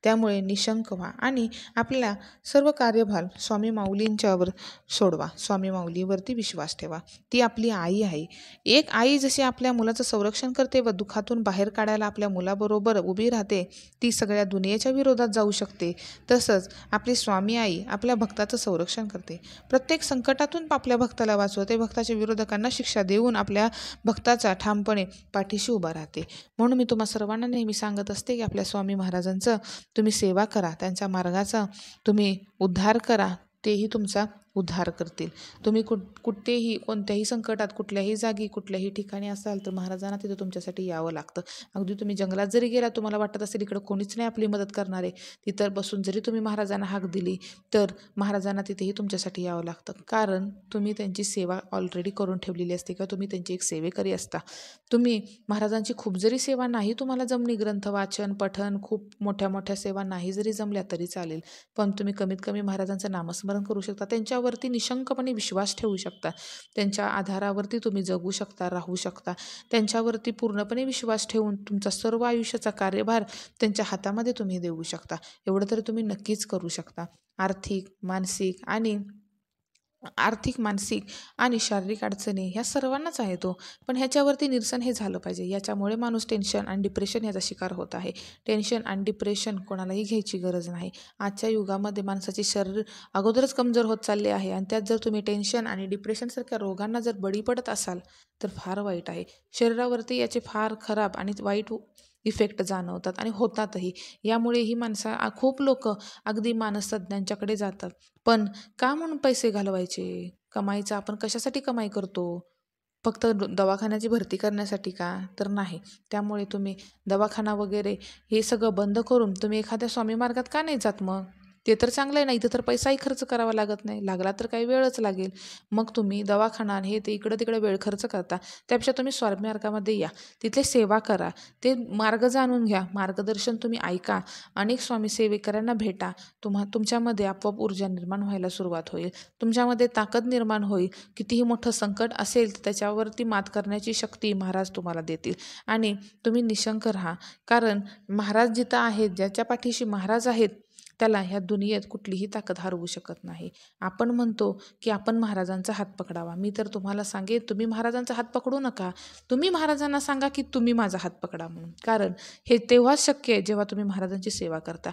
त्यामुळे निशंक व्हा आणि आपल्या सर्व कार्यभार स्वामी माऊलींच्यावर सोडवा. स्वामी माऊलीवरती विश्वास ठेवा. ती आपली आई आहे. एक आई जशी आपल्या मुलाचं संरक्षण करते व दुःखातून बाहेर काढायला आपल्या मुलाबरोबर उभी राहते, ती सगळ्या दुनियेच्या विरोधात जाऊ शकते. तसंच आपली स्वामी आई आपल्या भक्ताचं संरक्षण करते. प्रत्येक संकटातून आपल्या भक्ताला वाचवते. भक्ताच्या विरोधकांना शिक्षा देऊन आपल्या भक्ताचा ठामपणे पाठीशी उभा राहते. म्हणून मी तुम्हा सर्वांना नेहमी सांगत असते की आपल्या स्वामी महाराजांचं तुम्ही सेवा करा, त्यांच्या मार्गाचा तुम्ही उद्धार करा, तेही तुमचा उद्धार करतील. तुम्ही कुठेही कोणत्याही संकटात कुठल्याही जागी कुठल्याही ठिकाणी असाल तर महाराजांना तिथं तुमच्यासाठी यावं लागतं. अगदी तुम्ही जंगलात जरी गेला तुम्हाला वाटत असेल इकडं कोणीच नाही आपली मदत करणारे, तिथं बसून जरी तुम्ही महाराजांना हाक दिली तर महाराजांना तिथेही तुमच्यासाठी यावं लागतं. कारण तुम्ही त्यांची सेवा ऑलरेडी करून ठेवलेली असते किंवा तुम्ही त्यांची एक सेवेकरी असता. तुम्ही महाराजांची खूप जरी सेवा नाही तुम्हाला जमली, ग्रंथ वाचन पठण खूप मोठ्या मोठ्या सेवा नाही जरी जमल्या तरी चालेल, पण तुम्ही कमीत कमी महाराजांचं नामस्मरण करू शकता. त्यांच्यावरती निशंकपणे विश्वास ठेवू शकता. त्यांच्या आधारावरती तुम्ही जगू शकता, राहू शकता. त्यांच्यावरती पूर्णपणे विश्वास ठेवून तुमचा सर्व आयुष्याचा कार्यभार त्यांच्या हातामध्ये तुम्ही देऊ शकता. एवढं तरी तुम्ही नक्कीच करू शकता. आर्थिक मानसिक आणि शारीरिक अडचणी ह्या सर्वांनाच आहे तो, पण ह्याच्यावरती निरसन हे झालं पाहिजे. याच्यामुळे माणूस टेन्शन आणि डिप्रेशन याचा शिकार होत आहे. टेन्शन आणि डिप्रेशन कोणालाही घ्यायची गरज नाही. आजच्या युगामध्ये माणसाचे शरीर अगोदरच कमजोर होत चालले आहे आणि त्यात जर तुम्ही टेन्शन आणि डिप्रेशनसारख्या रोगांना जर बळी पडत असाल तर फार वाईट आहे. शरीरावरती याचे फार खराब आणि वाईट इफेक्ट जाणवतात आणि होतातही. यामुळे ही खूप लोक अगदी मानसतज्ञांच्याकडे जातात. पण का म्हणून पैसे घालवायचे? कमाईचं आपण कशासाठी कमाई करतो? फक्त दवाखान्याची भरती करण्यासाठी का? तर नाही. त्यामुळे तुम्ही दवाखाना वगैरे हे सगळं बंद करून तुम्ही एखाद्या स्वामी मार्गात का नाही जात मग? ते तर चांगलं आहे ना. इथं तर पैसाही खर्च करावा लागत नाही. लागला तर काही वेळच लागेल. मग तुम्ही दवाखाना हे ते इकडं तिकडं वेळ खर्च करता. त्यापेक्षा तुम्ही स्वामी मार्गामध्ये या. तिथले सेवा करा. ते मार्ग जाणून घ्या. मार्गदर्शन तुम्ही ऐका. अनेक स्वामी सेवेकऱ्यांना भेटा. तुमच्यामध्ये आपोआप ऊर्जा निर्माण व्हायला सुरुवात होईल. तुमच्यामध्ये ताकद निर्माण होईल. कितीही मोठं संकट असेल तर त्याच्यावरती मात करण्याची शक्ती महाराज तुम्हाला देतील आणि तुम्ही निशंक राहा. कारण महाराज जिथं आहेत, ज्याच्या पाठीशी महाराज आहेत त्याला ह्या दुनियेत कुठलीही ताकद हरवू शकत नाही. आपण म्हणतो की आपण महाराजांचा हात पकडावा. मी तर तुम्हाला सांगेन तुम्ही महाराजांचा हात पकडू नका. तुम्ही महाराजांना सांगा की तुम्ही माझा हात पकडा म्हणून. कारण हे तेव्हाच शक्य आहे जेव्हा तुम्ही महाराजांची सेवा करता.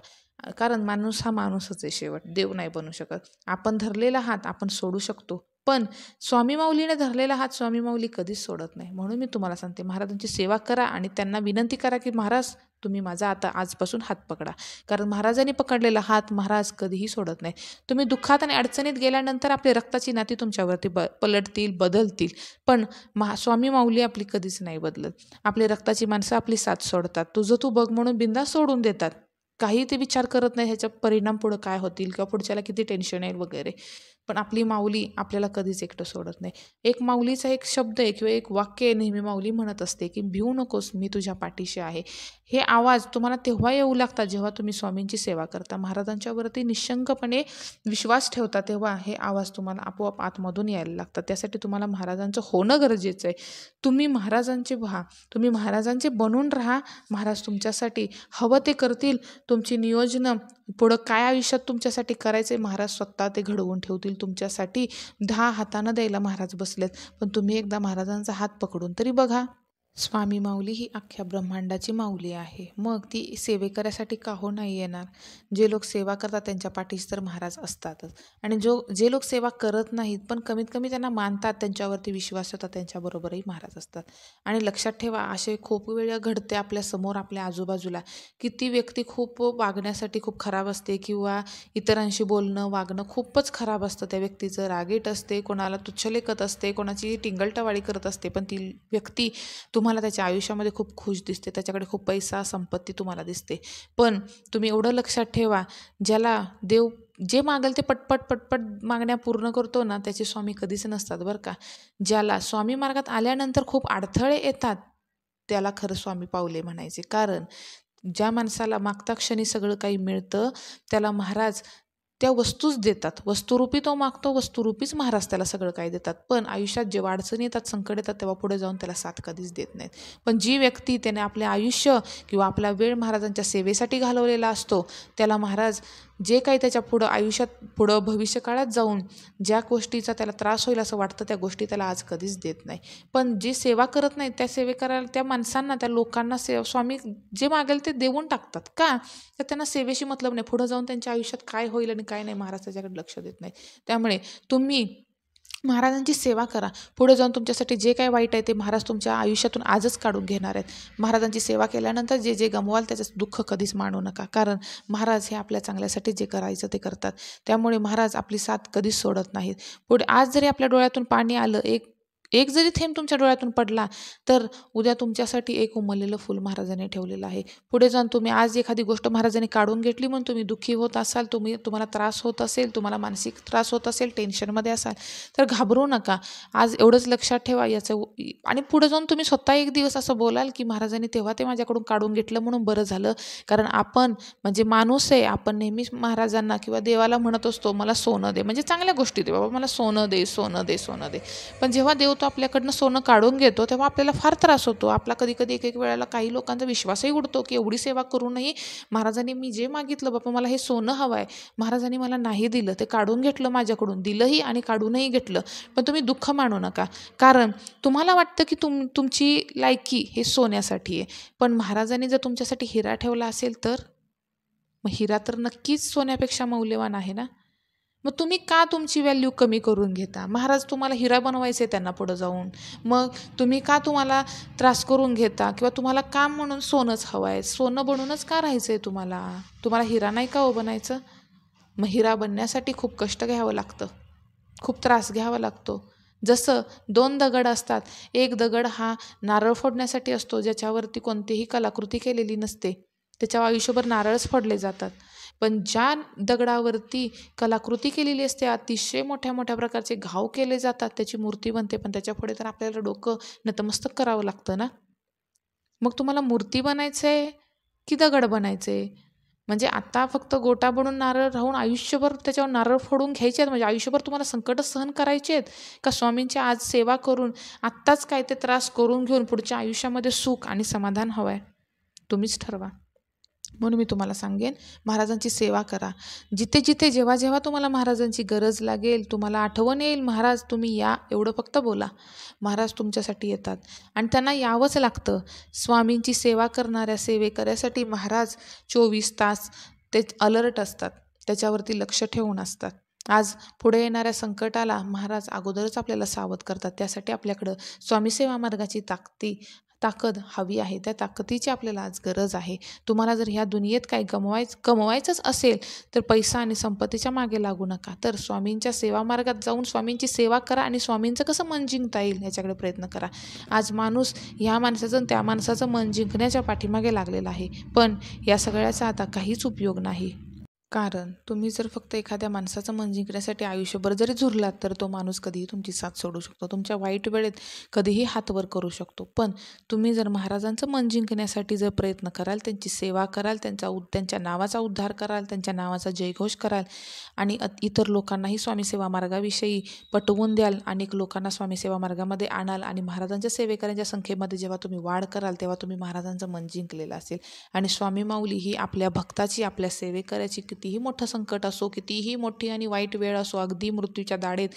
कारण माणूस हा माणूसच आहे शेवट, देव नाही बनू शकत. आपण धरलेला हात आपण सोडू शकतो, पण स्वामी माऊलीने धरलेला हात स्वामी माऊली कधीच सोडत नाही. म्हणून मी तुम्हाला सांगते महाराजांची सेवा करा आणि त्यांना विनंती करा की महाराज तुम्ही माझा आता आजपासून हात पकडा. कारण महाराजांनी पकडलेला हात महाराज कधीही सोडत नाही. तुम्ही दुःखात आणि अडचणीत गेल्यानंतर आपली रक्ताची नाती तुमच्यावरती पलटतील, बदलतील, पण स्वामी माऊली आपली कधीच नाही बदलत. आपली रक्ताची माणसं आपली साथ सोडतात. तुझं तू बघ म्हणून बिंदास सोडून देतात. काही ते विचार करत नाही ह्याचा परिणाम पुढं काय होतील किंवा पुढच्याला किती टेन्शन येईल वगैरे. पण आपली माऊली आपल्याला कधीच एकटं सोडत नाही. एक माऊलीचा एक शब्द आहे किंवा एक वाक्य नेहमी माऊली म्हणत असते की भिवू नकोस, मी तुझ्या पाठीशी आहे. हे आवाज तुम्हाला तेव्हा येऊ लागतात जेव्हा तुम्ही स्वामींची सेवा करता, महाराजांच्यावरती निशंकपणे विश्वास ठेवता, तेव्हा हे आवाज तुम्हाला आपोआप आतमधून यायला लागतात. त्यासाठी तुम्हाला महाराजांचं होणं गरजेचं आहे. तुम्ही महाराजांचे व्हा, तुम्ही महाराजांचे बनून राहा. महाराज तुमच्यासाठी हवं ते करतील. तुमची नियोजनं पुढं काय आयुष्यात तुमच्यासाठी करायचं आहे महाराज स्वतः ते घडवून ठेवतील तुमच्यासाठी. 10 हातानं द्यायला महाराज बसलेत, पण तुम्ही एकदा महाराजांचा हात पकडून तरी बघा. स्वामी माऊली ही अख्ख्या ब्रह्मांडाची माऊली आहे. मग ती सेवेकऱ्यासाठी का हो नाही येणार? जे लोक सेवा करतात त्यांच्या पाठीशी तर महाराज असतातच. आणि जे लोक सेवा करत नाहीत पण कमीत कमी त्यांना मानतात, त्यांच्यावरती विश्वास होता, त्यांच्याबरोबरही महाराज असतात. आणि लक्षात ठेवा असे खूप वेळा घडते आपल्या समोर, आपल्या आजूबाजूला की ती व्यक्ती खूप वागण्यासाठी खूप खराब असते किंवा इतरांशी बोलणं वागणं खूपच खराब असतं. त्या व्यक्तीचं रागीट असते, कोणाला तुच्छ लेखत असते, कोणाची टिंगलटवाळी करत असते, पण ती व्यक्ती तुम्हाला त्याच्या आयुष्यामध्ये खूप खुश दिसते, त्याच्याकडे खूप पैसा संपत्ती तुम्हाला दिसते. पण तुम्ही एवढं लक्षात ठेवा, ज्याला देव जे मागेल ते पटपट पटपट मागण्या पूर्ण करतो ना, त्याचे स्वामी कधीच नसतात बरं का. ज्याला स्वामी मार्गात आल्यानंतर खूप अडथळे येतात त्याला खरं स्वामी पावले म्हणायचे. कारण ज्या माणसाला मागता क्षणी सगळं काही मिळतं त्याला महाराज त्या वस्तूच देतात. वस्तुरूपी तो मागतो, वस्तुरूपीच महाराज त्याला सगळं काही देतात. पण आयुष्यात जेव्हा अडचणी येतात, संकट येतात, तेव्हा पुढे जाऊन त्याला साथ कधीच देत नाहीत. पण जी व्यक्ती त्याने आपले आयुष्य किंवा आपला वेळ महाराजांच्या सेवेसाठी घालवलेला असतो, त्याला महाराज जे काही त्याच्या पुढं आयुष्यात पुढं भविष्यकाळात जाऊन ज्या गोष्टीचा त्याला त्रास होईल असं वाटतं, त्या गोष्टी त्याला आज कधीच देत नाही. पण जे सेवा करत नाहीत त्या सेवे करायला त्या माणसांना, त्या लोकांना स्वामी जे मागेल ते देऊन टाकतात. का तर त्यांना सेवेशी मतलब नाही. पुढं जाऊन त्यांच्या आयुष्यात काय होईल आणि काय नाही महाराज त्याच्याकडे लक्ष देत नाही. त्यामुळे तुम्ही महाराजांची सेवा करा. पुढे जाऊन तुमच्यासाठी जे काही वाईट आहे ते महाराज तुमच्या आयुष्यातून आजच काढून घेणार आहेत. महाराजांची सेवा केल्यानंतर जे जे गमवाल त्याचं दुःख कधीच मानू नका. कारण महाराज हे आपल्या चांगल्यासाठी जे करायचं ते करतात. त्यामुळे महाराज आपली साथ कधीच सोडत नाहीत. पुढे आज जरी आपल्या डोळ्यातून पाणी आलं, एक जरी थेंब तुमच्या डोळ्यातून पडला, तर उद्या तुमच्यासाठी एक उमललेलं फूल महाराजांनी ठेवलेलं आहे. पुढे जाऊन तुम्ही आज एखादी गोष्ट महाराजांनी काढून घेतली म्हणून तुम्ही दुःखी होत असाल, तुम्हाला त्रास होत असेल, तुम्हाला मानसिक त्रास होत असेल, टेन्शनमध्ये असाल, तर घाबरू नका. आज एवढंच लक्षात ठेवा याचं. आणि पुढे जाऊन तुम्ही स्वतः एक दिवस असं बोलाल की महाराजांनी तेव्हा ते माझ्याकडून काढून घेतलं म्हणून बरं झालं. कारण आपण म्हणजे माणूस आहे, आपण नेहमीच महाराजांना किंवा देवाला म्हणत असतो मला सोनं दे, म्हणजे चांगल्या गोष्टी दे बाबा, मला सोनं दे, सोनं दे, सोनं दे. पण जेव्हा देव तो आपल्याकडनं सोनं काढून घेतो तेव्हा आपल्याला फार त्रास होतो. आपला कधी कधी एक वेळेला काही लोकांचा विश्वासही उडतो की एवढी सेवा करूनही महाराजांनी मी जे मागितलं बाबा मला हे सोनं हवं आहे, महाराजांनी मला नाही दिलं, ते काढून घेतलं माझ्याकडून, दिलंही आणि काढूनही घेतलं. पण तुम्ही दुःख मानू नका. कारण तुम्हाला वाटतं की तुमची लायकी हे सोन्यासाठी आहे, पण महाराजांनी जर तुमच्यासाठी हिरा ठेवला असेल तर मग हिरा तर नक्कीच सोन्यापेक्षा मौल्यवान आहे ना. मग तुम्ही का तुमची व्हॅल्यू कमी करून घेता? महाराज तुम्हाला हिरा बनवायचे त्यांना पुढं जाऊन, मग तुम्ही का तुम्हाला त्रास करून घेता किंवा तुम्हाला काम म्हणून सोनंच हवं आहे? सोनं बनूनच का राहायचं आहे तुम्हाला? तुम्हाला हिरा नाही का हो बनायचं? मग हिरा बनण्यासाठी खूप कष्ट घ्यावं लागतं, खूप त्रास घ्यावा लागतो. जसं 2 दगड असतात, एक दगड हा नारळ फोडण्यासाठी असतो ज्याच्यावरती कोणतीही कलाकृती केलेली नसते, त्याच्यावर आयुष्यभर नारळच फोडले जातात. पण ज्या दगडावरती कलाकृती केलेली असते, अतिशय मोठ्या मोठ्या प्रकारचे घाव केले जातात, त्याची मूर्ती बनते, पण त्याच्यापुढे तर आपल्याला डोकं नतमस्तक करावं लागतं ना. मग तुम्हाला मूर्ती बनायचं आहे की दगड बनायचं आहे? म्हणजे आता फक्त गोटा बनून नारळ राहून आयुष्यभर त्याच्यावर नारळ फोडून घ्यायचे आहेत, म्हणजे आयुष्यभर तुम्हाला संकट सहन करायचे आहेत का स्वामींची आज सेवा करून आत्ताच काय ते त्रास करून घेऊन पुढच्या आयुष्यामध्ये सुख आणि समाधान हवं आहे? तुम्हीच ठरवा. म्हणून मी तुम्हाला सांगेन महाराजांची सेवा करा. जिथे जिथे जेव्हा जेव्हा तुम्हाला महाराजांची गरज लागेल, तुम्हाला आठवण येईल महाराज तुम्ही या, एवढं फक्त बोला. महाराज तुमच्यासाठी येतात आणि त्यांना यावंच लागतं. स्वामींची सेवा करणाऱ्या सेवेकऱ्यासाठी महाराज 24 तास ते अलर्ट असतात, त्याच्यावरती लक्ष ठेवून असतात. आज पुढे येणाऱ्या संकटाला महाराज अगोदरच आपल्याला सावध करतात. त्यासाठी आपल्याकडं स्वामी सेवा मार्गाची ताकद हवी आहे. त्या ताकदीची आपल्याला आज गरज आहे. तुम्हाला जर ह्या दुनियेत काही कमवायचंच असेल तर पैसा आणि संपत्तीच्या मागे लागू नका, तर स्वामींच्या सेवा मार्गात जाऊन स्वामींची सेवा करा आणि स्वामींचं कसं मन जिंकता येईल याच्याकडे प्रयत्न करा. आज माणूस ह्या माणसाचं आणि त्या माणसाचं मन जिंकण्याच्या पाठीमागे लागलेला आहे, पण या सगळ्याचा आता काहीच उपयोग नाही. कारण तुम्ही जर फक्त एखाद्या माणसाचं मन जिंकण्यासाठी आयुष्यभर जरी झुरलात तर तो माणूस कधीही तुमची साथ सोडू शकतो, तुमच्या वाईट वेळेत कधीही हात वर करू शकतो. पण तुम्ही जर महाराजांचं मन जिंकण्यासाठी जर प्रयत्न कराल, त्यांची सेवा कराल, त्यांच्या नावाचा उद्धार कराल, त्यांच्या नावाचा जयघोष कराल आणि इतर लोकांनाही स्वामी सेवा मार्गाविषयी पटवून द्याल, अनेक लोकांना स्वामी सेवा मार्गामध्ये आणाल आणि महाराजांच्या सेवेकऱ्यांच्या संख्येमध्ये जेव्हा तुम्ही वाढ कराल तेव्हा तुम्ही महाराजांचं मन जिंकलेलं असेल. आणि स्वामी माऊली ही आपल्या भक्ताची, आपल्या सेवेकऱ्याची कितीही मोठं संकट असो, कितीही मोठी आणि वाईट वेळ असो, अगदी मृत्यूच्या दाढेत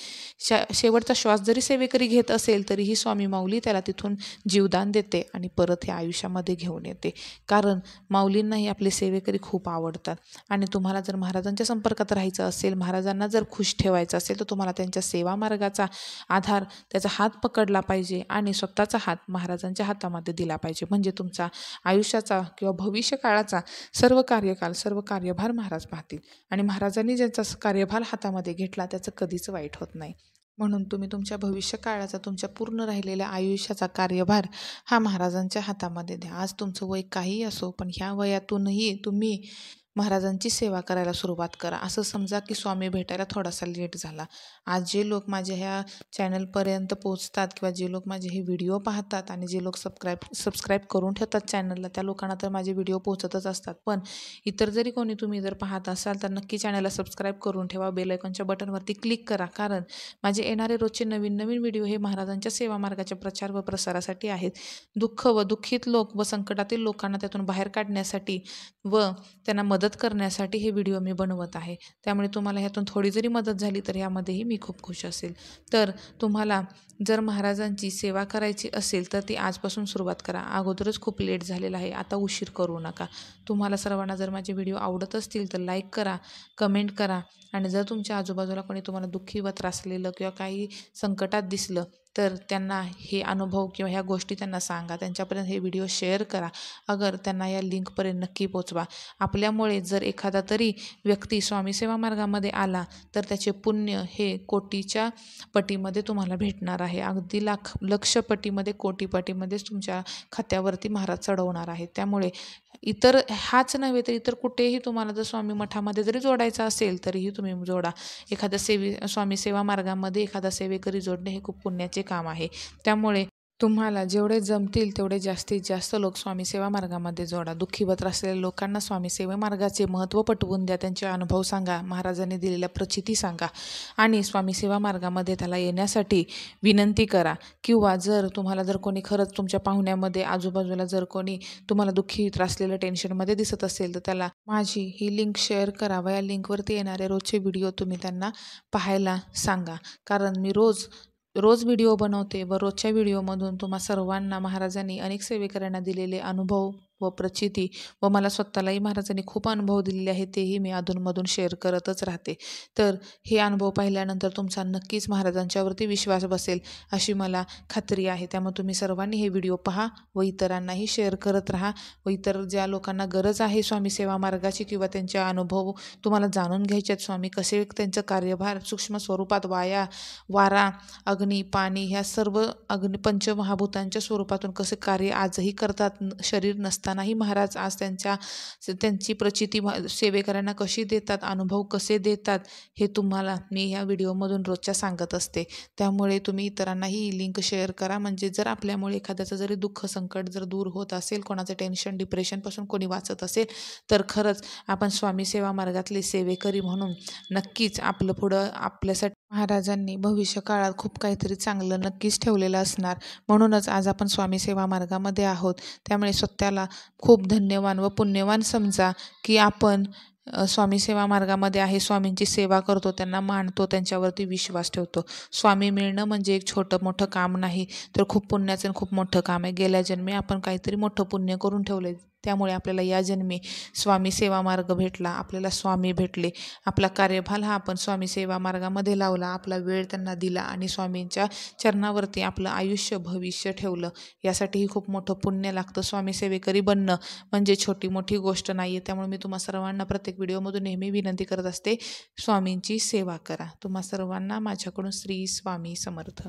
शेवटचा श्वास जरी सेवेकरी घेत असेल तरीही स्वामी माऊली त्याला तिथून जीवदान देते आणि परत हे आयुष्यामध्ये घेऊन येते. कारण माऊलींनाही आपले सेवेकरी खूप आवडतात. आणि तुम्हाला जर महाराजांच्या संपर्कात राहायचं असेल, महाराजांना जर खुश ठेवायचं असेल तर तुम्हाला त्यांच्या सेवा मार्गाचा आधार, त्याचा हात पकडला पाहिजे आणि स्वतःचा हात महाराजांच्या हातामध्ये दिला पाहिजे. म्हणजे तुमचा आयुष्याचा किंवा भविष्य काळाचा सर्व कार्यभार महाराज पाहतील आणि महाराजांनी ज्यांचा कार्यभार हातामध्ये घेतला त्याचं कधीच वाईट होत नाही. म्हणून तुम्ही तुमच्या भविष्यकाळाचा, तुमच्या पूर्ण राहिलेल्या आयुष्याचा कार्यभार हा महाराजांच्या हातामध्ये द्या. आज तुमचं वय काहीही असो, पण ह्या वयातूनही तुम्ही महाराजांची सेवा करायला सुरुवात करा. असं समजा की स्वामी भेटायला थोडासा लेट झाला. आज जे लोक माझ्या ह्या चॅनलपर्यंत पोहोचतात किंवा जे लोक माझे हे व्हिडिओ पाहतात आणि जे लोक सबस्क्राईब करून ठेवतात चॅनलला, त्या लोकांना तर माझे व्हिडिओ पोहोचतच असतात. पण इतर जरी कोणी तुम्ही जर पाहत असाल तर नक्की चॅनलला सबस्क्राईब करून ठेवा. बेल आयकॉनच्या बटनवरती क्लिक करा, कारण माझे येणारे रोजचे नवीन नवीन व्हिडिओ हे महाराजांच्या सेवा मार्गाच्या प्रचार व प्रसारासाठी आहेत. दुःख व दुःखित लोक व संकटातील लोकांना त्यातून बाहेर काढण्यासाठी व त्यांना मदत करण्यासाठी हे व्हिडिओ मी बनवत आहे. त्यामुळे तुम्हाला ह्यातून थोडी जरी मदत झाली तर यामध्येही मी खूप खुश असेल. तर तुम्हाला जर महाराजांची सेवा करायची असेल तर ती आजपासून सुरुवात करा. अगोदरच खूप लेट झालेला आहे, आता उशीर करू नका. तुम्हाला सर्वांना जर माझे व्हिडिओ आवडत असतील तर लाईक करा, कमेंट करा आणि जर तुमच्या आजूबाजूला कोणी तुम्हाला दुःखी व त्रासलेलं किंवा काही संकटात दिसलं तर त्यांना हे अनुभव किंवा ह्या गोष्टी त्यांना सांगा. त्यांच्यापर्यंत हे व्हिडिओ शेअर करा. अगर त्यांना या लिंकपर्यंत नक्की पोचवा. आपल्यामुळे जर एखादा तरी व्यक्ती स्वामी सेवा मार्गामध्ये आला तर त्याचे पुण्य हे कोटीच्या पटीमध्ये तुम्हाला भेटणार आहे. अगदी लक्ष पटीमध्ये, कोटी पटीमध्येच तुमच्या खात्यावरती महाराज चढवणार आहेत. त्यामुळे इतर हाच नव्हे तर इतर कुठेही तुम्हाला जर स्वामी मठामध्ये जरी जोडायचं असेल तरीही तुम्ही जोडा. एखाद्या स्वामी सेवा मार्गामध्ये एखादा सेवेकरी जोडणे हे खूप पुण्याचे काम आहे. त्यामुळे तुम्हाला जेवढे जमतील तेवढे जास्तीत जास्त लोक स्वामी सेवा मार्गामध्ये जोडा. दुःखी व त्रासलेल्या लोकांना स्वामी सेवा मार्गाचे महत्त्व पटवून द्या. त्यांचे अनुभव सांगा, महाराजांनी दिलेल्या प्रचिती सांगा आणि स्वामी सेवा मार्गामध्ये त्याला येण्यासाठी विनंती करा. किंवा जर तुम्हाला जर कोणी खरंच तुमच्या पाहुण्यामध्ये आजूबाजूला जर कोणी तुम्हाला दुःखी त्रासलेलं टेन्शनमध्ये दिसत असेल तर त्याला माझी ही लिंक शेअर करा व या लिंकवरती येणारे रोजचे व्हिडिओ तुम्ही त्यांना पाहायला सांगा. कारण मी रोज व्हिडिओ बनवते व रोजच्या व्हिडिओमधून तुम्हा सर्वांना महाराजांनी अनेक सेवेकऱ्यांना दिलेले अनुभव व प्रचिती व मला स्वतःलाही महाराजांनी खूप अनुभव दिलेले आहेत, तेही मी अधूनमधून शेअर करतच राहते. तर हे अनुभव पाहिल्यानंतर तुमचा नक्कीच महाराजांच्यावरती विश्वास बसेल अशी मला खात्री आहे. त्यामुळे तुम्ही सर्वांनी हे व्हिडिओ पहा व इतरांनाही शेअर करत राहा व इतर ज्या लोकांना गरज आहे स्वामी सेवा मार्गाची किंवा त्यांचे अनुभव तुम्हाला जाणून घ्यायचे आहेत, स्वामी कसे त्यांचं कार्यभार सूक्ष्म स्वरूपात वारा, अग्नी, पाणी ह्या सर्व पंचमहाभूतांच्या स्वरूपातून कसे कार्य आजही करतात. शरीर नसतानाही महाराज आज त्यांची प्रचिती सेवेकऱ्यांना कशी देतात, अनुभव कसे देतात हे तुम्हाला मी ह्या व्हिडिओमधून रोजच्या सांगत असते. त्यामुळे तुम्ही इतरांनाही ही लिंक शेअर करा. म्हणजे जर आपल्यामुळे एखाद्याचं जरी दुःख संकट जर दूर होत असेल, कोणाचं टेन्शन डिप्रेशनपासून कोणी वाचत असेल तर खरंच आपण स्वामी सेवा मार्गातले सेवेकरी म्हणून नक्कीच आपलं पुढं आपल्यासाठी महाराजांनी भविष्य काळात खूप काहीतरी चांगलं नक्कीच ठेवलेलं असणार. म्हणूनच आज आपण स्वामी सेवा मार्गामध्ये आहोत. त्यामुळे स्वतःला खूप धन्यवान व पुण्यवान समजा की आपण स्वामी सेवा मार्गामध्ये आहे, स्वामींची सेवा करतो, त्यांना मानतो, त्यांच्यावरती विश्वास ठेवतो. स्वामी मिळणं म्हणजे एक छोटं मोठं काम नाही, तर खूप पुण्याचं खूप मोठं काम आहे. गेल्या जन्मी आपण काहीतरी मोठं पुण्य करून ठेवले, त्यामुळे आपल्याला या जन्मी स्वामी सेवा मार्ग भेटला, आपल्याला स्वामी भेटले. आपला कार्यभार हा आपण स्वामी सेवा मार्गामध्ये लावला, आपला वेळ त्यांना दिला आणि स्वामींच्या चरणावरती आपलं आयुष्य भविष्य ठेवलं. यासाठीही खूप मोठं पुण्य लागतं. स्वामी सेवेकरी बनणं म्हणजे छोटी मोठी गोष्ट नाही आहे. त्यामुळे मी तुम्हा सर्वांना प्रत्येक व्हिडिओमधून नेहमी विनंती करत असते, स्वामींची सेवा करा. तुम्हा सर्वांना माझ्याकडून श्री स्वामी समर्थ.